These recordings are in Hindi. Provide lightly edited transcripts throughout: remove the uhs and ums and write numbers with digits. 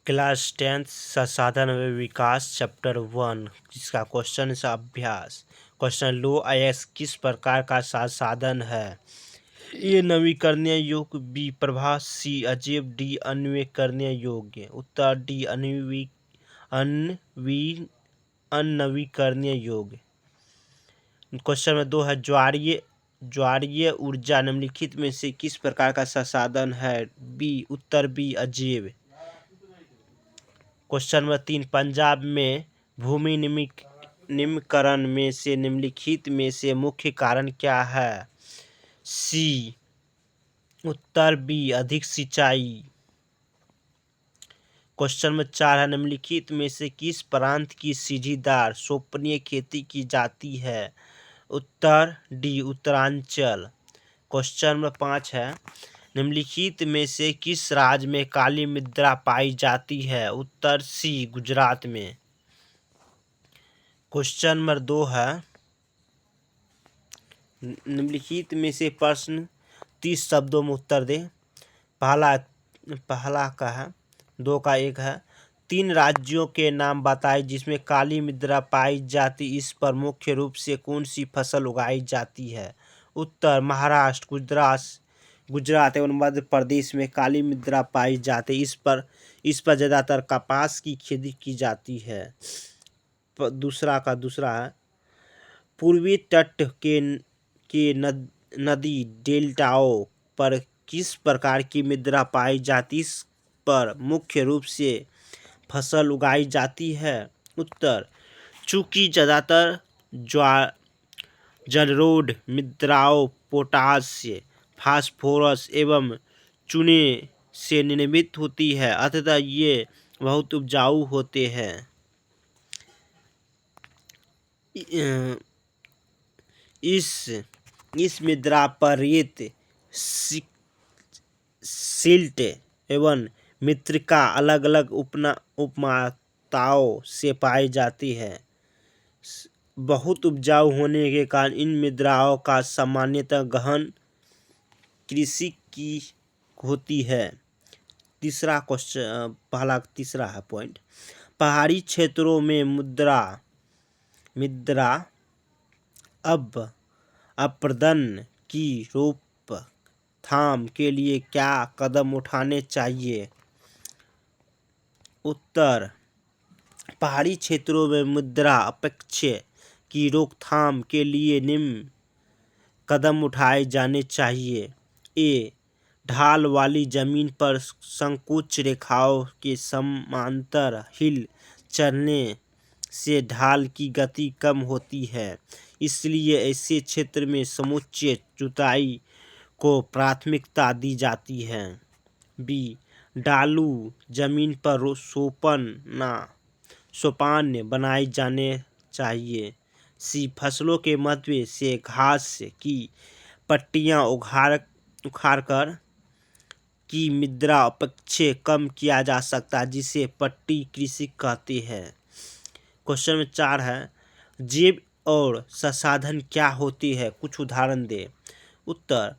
क्लास 10 संसाधन व विकास चैप्टर 1 जिसका क्वेश्चन है अभ्यास। क्वेश्चन लो आयस किस प्रकार का संसाधन है? ए नवीकरणीय योग्य, बी प्रभा, सी अजैव, डी अन्वयकरणीय योग्य। उत्तर डी अनवीकरणीय योग्य। क्वेश्चन में 2 है ज्वारीय ऊर्जा निम्नलिखित में से किस प्रकार का संसाधन है? उत्तर बी अजैव। क्वेश्चन नंबर 3 पंजाब में भूमि निम्नीकरण में से निम्नलिखित में से मुख्य कारण क्या है? सी उत्तर बी अधिक सिंचाई। क्वेश्चन नंबर 4 है निम्नलिखित में से किस प्रांत की सीढ़ीदार सोपानी खेती की जाती है? उत्तर डी उत्तरांचल। क्वेश्चन नंबर 5 है निम्नलिखित में से किस राज्य में काली मृदा पाई जाती है? उत्तर सी गुजरात में। क्वेश्चन नंबर 2 है निम्नलिखित में से प्रश्न 30 शब्दों में उत्तर दे। पहला का है 2 का 1 है 3 राज्यों के नाम बताए जिसमें काली मृदा पाई जाती, इस पर मुख्य रूप से कौन सी फसल उगाई जाती है? उत्तर महाराष्ट्र, गुजरात एवं मध्य प्रदेश में काली मृदा पाई जाती, इस पर ज़्यादातर कपास की खेती की जाती है। दूसरा है पूर्वी तट के नदी डेल्टाओं पर किस प्रकार की मृदा पाई जाती, इस पर मुख्य रूप से फसल उगाई जाती है? उत्तर चूंकि ज़्यादातर जलरोध मृदाओं पोटाश, फास्फोरस एवं चूने से निर्मित होती है, अतः ये बहुत उपजाऊ होते हैं। इस मृदा पर रेत, सिल्ट एवं मृत्तिका अलग अलग उपमाताओं से पाई जाती है। बहुत उपजाऊ होने के कारण इन मृदाओं का सामान्यतः गहन कृषि की होती है। तीसरा है पॉइंट पहाड़ी क्षेत्रों में मृदा अपरदन की रोकथाम के लिए क्या कदम उठाने चाहिए? उत्तर पहाड़ी क्षेत्रों में मृदा अपक्षय की रोकथाम के लिए निम्न कदम उठाए जाने चाहिए। ए ढाल वाली जमीन पर संकुच रेखाओं के समांतर हिल चलने से ढाल की गति कम होती है, इसलिए ऐसे क्षेत्र में समुचित जुताई को प्राथमिकता दी जाती है। बी ढालू जमीन पर सोपान बनाए जाने चाहिए। सी फसलों के मध्य से घास की पट्टियां उखाड़कर की मृदा अपक्षय कम किया जा सकता है, जिसे पट्टी कृषि कहते हैं। क्वेश्चन नंबर 4 है जैव और संसाधन क्या होती है? कुछ उदाहरण दे। उत्तर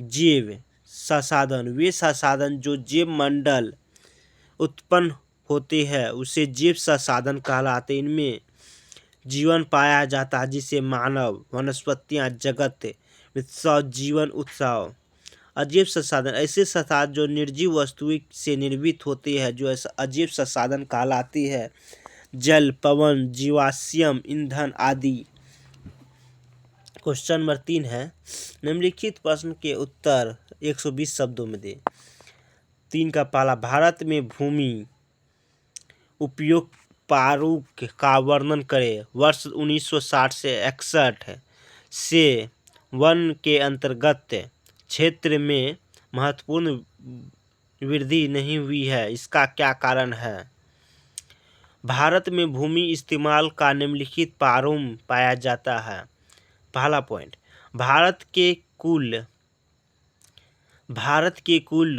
जैव संसाधन वे संसाधन जो जैव मंडल उत्पन्न होते हैं उसे जैव संसाधन कहलाते। इनमें जीवन पाया जाता है जिसे मानव, वनस्पतियां, जगत उत्सव जीवन उत्सव। अजैव संसाधन ऐसे संसाधन जो निर्जीव वस्तुओं से निर्मित होते हैं जो अजैव संसाधन कहलाती है, जल, पवन, जीवाश्म ईंधन आदि। क्वेश्चन नंबर 3 है निम्नलिखित प्रश्न के उत्तर 120 शब्दों में दे। 3 का पहला भारत में भूमि उपयोग प्रारूप का वर्णन करें। वर्ष 1960 से 61 से वन के अंतर्गत क्षेत्र में महत्वपूर्ण वृद्धि नहीं हुई है, इसका क्या कारण है? भारत में भूमि इस्तेमाल का निम्नलिखित प्रारूप पाया जाता है। पहला पॉइंट भारत के कुल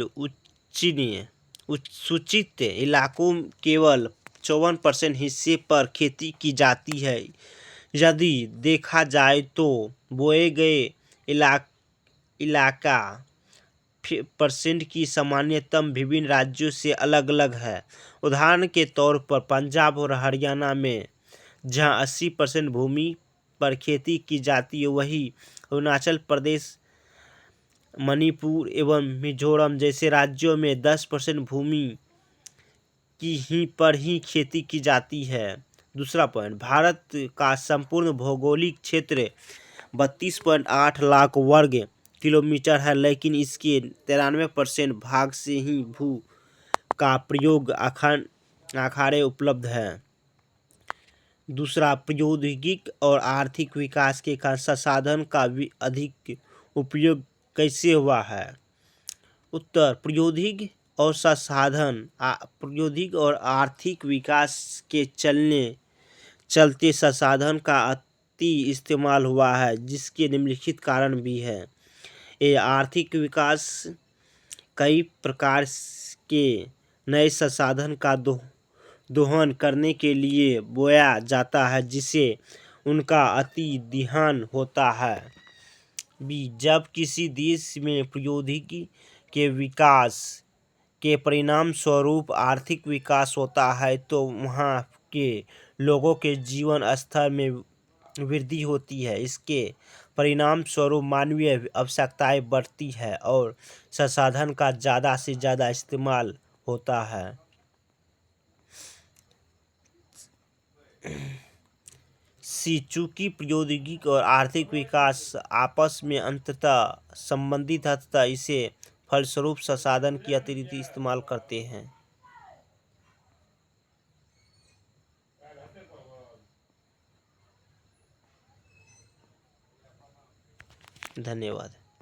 सूचित इलाकों केवल 54% हिस्से पर खेती की जाती है। यदि देखा जाए तो बोए गए इलाका परसेंट की सामान्यतम विभिन्न राज्यों से अलग अलग है। उदाहरण के तौर पर पंजाब और हरियाणा में जहां 80% भूमि पर खेती की जाती है, वहीं अरुणाचल प्रदेश, मणिपुर एवं मिजोरम जैसे राज्यों में 10% भूमि पर ही खेती की जाती है। दूसरा पॉइंट, भारत का संपूर्ण भौगोलिक क्षेत्र 32.8 लाख वर्ग किलोमीटर है, लेकिन इसके 93% भाग से ही भू का प्रयोग आखाड़े उपलब्ध है। दूसरा, प्रौद्योगिक और आर्थिक विकास के कारण संसाधन का अधिक उपयोग कैसे हुआ है? उत्तर, प्रौद्योगिक और आर्थिक विकास के चलते संसाधन का अति इस्तेमाल हुआ है, जिसके निम्नलिखित कारण भी है। ये आर्थिक विकास कई प्रकार के नए संसाधन का दोहन करने के लिए बोया जाता है, जिससे उनका अति दोहन होता है। जब किसी देश में प्रौद्योगिकी के विकास के परिणाम स्वरूप आर्थिक विकास होता है, तो वहाँ के लोगों के जीवन स्तर में वृद्धि होती है। इसके परिणाम स्वरूप मानवीय आवश्यकताएं बढ़ती है और संसाधन का ज़्यादा से ज़्यादा इस्तेमाल होता है। चूंकि प्रौद्योगिकी और आर्थिक विकास आपस में अंततः संबंधित है, तथा इसे फलस्वरूप संसाधन की अतिरिक्त इस्तेमाल करते हैं। धन्यवाद।